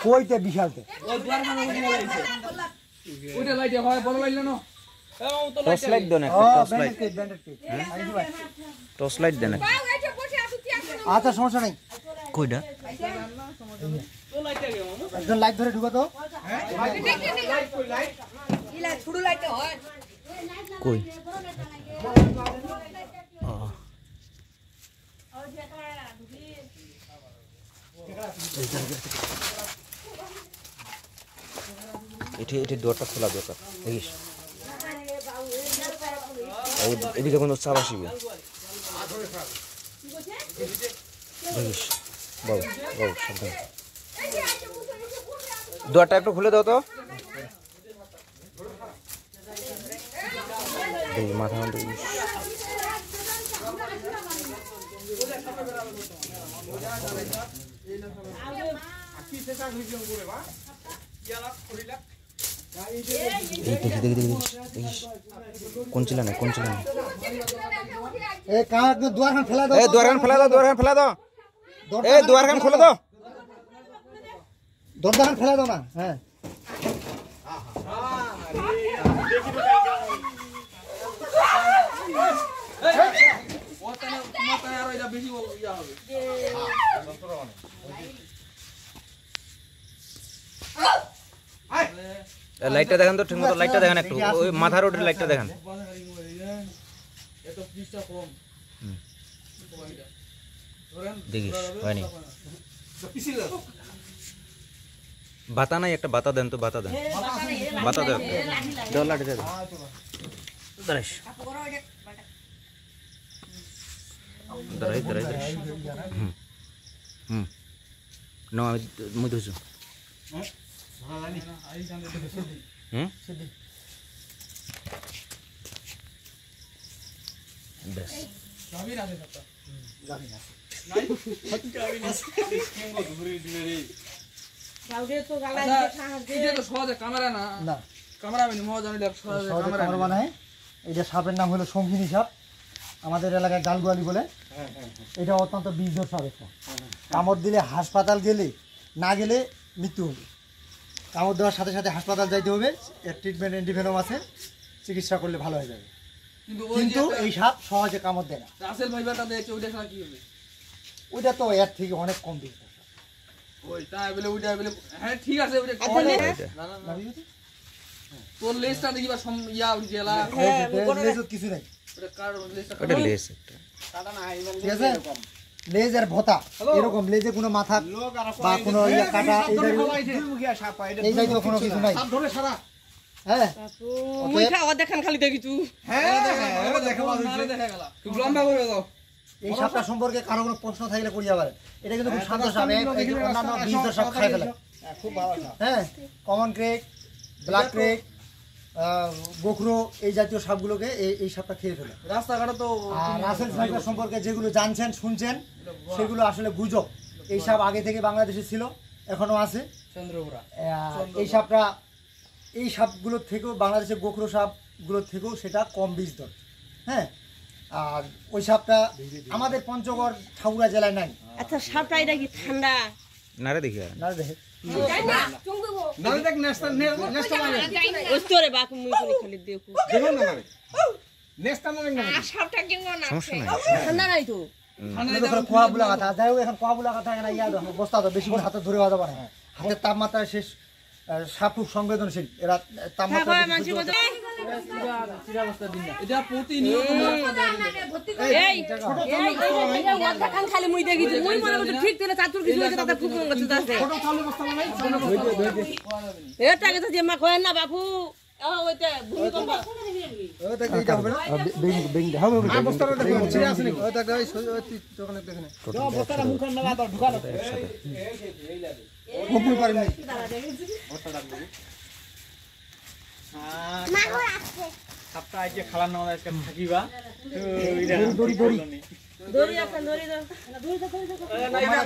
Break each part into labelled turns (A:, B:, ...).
A: কইতে বিশালতে
B: ওইটা লাইটে হয় বড় লাইট না
C: টর্চ লাইট দেন একটা টর্চ লাইট দেন
A: আচ্ছা সমস্যা নাই
C: কইডা
A: একজন লাইট ধরে ঢুকো তো
C: কই এটা ডোরটা খোলা দরকার দেখিস এদিকে কোনো চাপ আসিবে দেখিস বাবু বাবু সাবধান ডোরটা একটু খুলে দাও তো দেখি মাথা দেখিস কোন ছিল না
A: দুয়ারখান ফেলা দাও
C: দুয়ারখান ফেলা দাও দুয়ারখান খুলে দাও
A: দরজাখান ফেলা দাও না হ্যাঁ
C: লাইটটা দেখেন তো ঠিকমতো লাইটটা দেখেন একটু ওই মাথা রোডের লাইটটা দেখেন দেখিস হয়নি বাতা নাই একটা বাতা দেন তো বাতা দেন লাইটে দেন দাঁড়াই না আমি মুই ধরছু বেশ
A: এটা সাপের নাম হলো শঙ্খিনী সাপ আমাদের এলাকায় গালগুয়ালি বলে এটা অত্যন্ত বিষধর সাপ একটা কামড় দিলে হাসপাতাল গেলে না গেলে মৃত্যু হবে কামড় দেওয়ার সাথে সাথে হাসপাতাল যাইতে হবে এর ট্রিটমেন্ট অ্যান্টিভেনম আছে চিকিৎসা করলে ভালো হয়ে যাবে কিন্তু এই সাপ সহজে কামড় দেয় না ওইটা তো এর থেকে অনেক কম বিষ কিছু নাই লেজের ভোতা এরকম লেজে কোনো মাথা বা কোনো কাটা এই জাতীয় কোনো কিছু নাই হ্যাঁ
B: খালি দেখিছু
A: এই সাপটা সম্পর্কে কারো কোনো প্রশ্ন থাকলে করিয়া পারেন এটা কিন্তু খুব শান্ত সাপ অন্যান্য বিষধর সাপ খাই ফেলে খুব ভালো হ্যাঁ কমন ক্রেক ব্ল্যাক ক্রেক গোখরো এই জাতীয় সাপগুলোকে এই সাপটা খেয়ে ফেলে
B: রাস্তাঘাটে তো
A: রাসেল সাইপার সম্পর্কে যেগুলো জানছেন শুনছেন সেগুলো আসলে গুজব এই সাপ আগে থেকে বাংলাদেশে ছিল এখনো আছে এই সাপগুলোর থেকেও বাংলাদেশের গোখরো সাপগুলোর থেকেও সেটা কম বিষধর হ্যাঁ আর ওই সাপটা আমাদের পঞ্চগড় ঠাকুরা জেলায় নাই
D: আচ্ছা সাপটা এটা কি ঠান্ডা
C: না রে দেখি
A: না দেখে
D: ঠান্ডা নাই তো
A: কোয়াবুলা কথা যাই হোক এখন কোয়াবুলা কথা এখানে ইয়াদ বস্তা তো বেশি করে হাতে ধরে বাঁধা পারে হাতের তাপমাত্রা শেষ সাপ খুব সংবেদনশীল এরা তাপমাত্রা
D: খালি মুই দেখিছি মুই মনে করছি ঠিক দিলে চাতুর কিছু হইছে তাতে খুব মঙ্গল আছে এটা কথা যে মা কয় না বাপু ওইটা ভূমিকম্প
A: ওটা এইটা হবে না বেঙ্গি হবে আর বস্তাটা দেখো ছিড়ে আছে নাকি ওটা গাই দোকানে দেখেন দাও বস্তাটা মুখ না দাও ঢুকালো মুখ পারেন নাই বস্তাটা দেখি মা কই আছে সাপটা আইছে খালা নাও আজকে থাকিবা দড়ি দড়ি
D: দড়ি আছে দড়ি দাও দড়ি দাও না এটা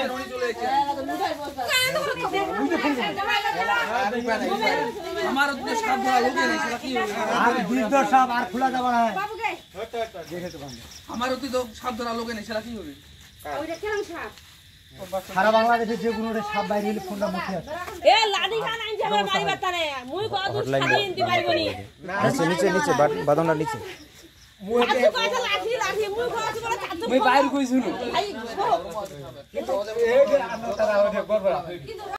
D: দড়ি চলে গেছে মুঠাই বস্তা
B: আমার তো সাপ ধরা লোকে নেই সেটা কি হবে
A: আর বিদ্যুৎ সাপ আর খোলা যাবে না
B: আমার তো সাপ ধরা লোকে নেই সেটা কি হবে
A: সারা বাংলাদেশে যে কোনো সাপ বাইরে হলে ফোনটা মুখে আছে
D: এ লাঠি খান আনছে আমার বাড়ি বাতারে মুই কত শাড়ি ইনতে পারবনি
C: নিচে নিচে নিচে বাদনটা নিচে
D: চাচু কত লাঠি লাঠি মুই কত বড় চাচু
B: মই বাইরে কই শুনো
D: আই